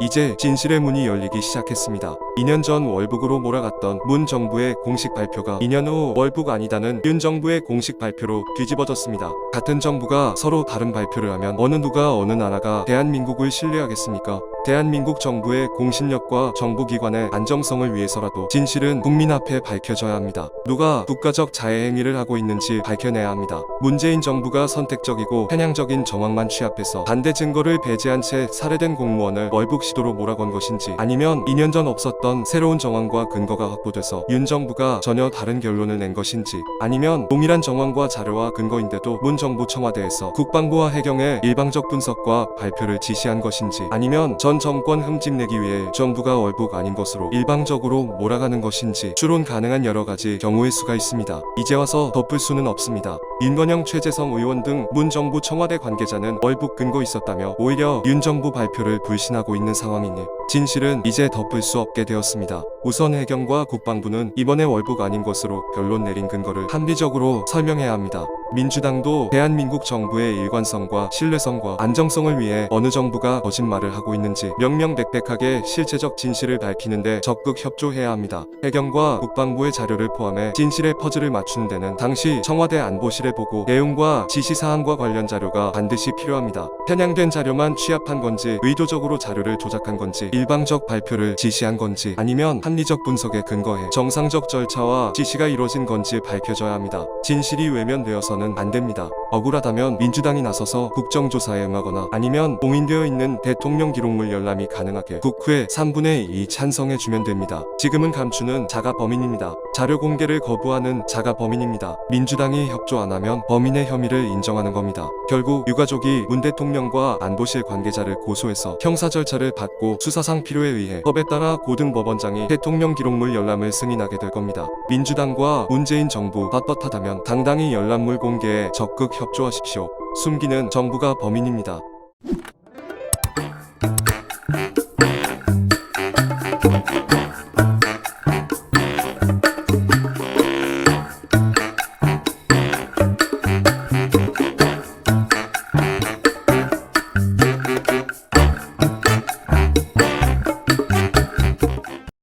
이제 진실의 문이 열리기 시작했습니다. 2년 전 월북으로 몰아갔던 문 정부의 공식 발표가 2년 후 월북 아니다는 윤 정부의 공식 발표로 뒤집어졌습니다. 같은 정부가 서로 다른 발표를 하면 어느 누가 어느 나라가 대한민국을 신뢰하겠습니까? 대한민국 정부의 공신력과 정부기관의 안정성을 위해서라도 진실은 국민 앞에 밝혀져야 합니다. 누가 국가적 자해 행위를 하고 있는지 밝혀내야 합니다. 문재인 정부가 선택적이고 편향적인 정황만 취합해서 반대 증거를 배제한 채 살해된 공무원을 월북 시도로 몰아건 것인지, 아니면 2년 전 없었던 새로운 정황과 근거가 확보돼서 윤 정부가 전혀 다른 결론을 낸 것인지, 아니면 동일한 정황과 자료와 근거인데도 문 정부 청와대에서 국방부와 해경의 일방적 분석과 발표를 지시한 것인지, 아니면 전 정권 흠집내기 위해 정부가 월북 아닌 것으로 일방적으로 몰아가는 것인지, 추론 가능한 여러가지 경우의 수가 있습니다. 이제 와서 덮을 수는 없습니다. 윤건영, 최재성 의원 등 문 정부 청와대 관계자는 월북 근거 있었다며 오히려 윤 정부 발표를 불신하고 있는 상황이니 진실은 이제 덮을 수 없게 되었습니다. 우선 해경과 국방부는 이번에 월북 아닌 것으로 결론 내린 근거를 합리적으로 설명해야 합니다. 민주당도 대한민국 정부의 일관성과 신뢰성과 안정성을 위해 어느 정부가 거짓말을 하고 있는지 명명백백하게 실체적 진실을 밝히는데 적극 협조해야 합니다. 해경과 국방부의 자료를 포함해 진실의 퍼즐을 맞추는 데는 당시 청와대 안보실에 보고 내용과 지시사항과 관련 자료가 반드시 필요합니다. 편향된 자료만 취합한 건지, 의도적으로 자료를 조작한 건지, 일방적 발표를 지시한 건지, 아니면 합리적 분석에 근거해 정상적 절차와 지시가 이루어진 건지 밝혀져야 합니다. 진실이 외면되어서는 안 됩니다. 억울하다면 민주당이 나서서 국정조사에 응하거나, 아니면 공인되어 있는 대통령 기록물 열람이 가능하게 국회에 3분의 2 찬성해주면 됩니다. 지금은 감추는 자가 범인입니다. 자료 공개를 거부하는 자가 범인입니다. 민주당이 협조 안 하면 범인의 혐의를 인정하는 겁니다. 결국 유가족이 문 대통령과 안보실 관계자를 고소해서 형사 절차를 받고 수사상 필요에 의해 법에 따라 고등법원장이 대통령 기록물 열람을 승인하게 될 겁니다. 민주당과 문재인 정부 떳떳하다면 당당히 열람물 공개에 적극 협조하십시오. 숨기는 정부가 범인입니다.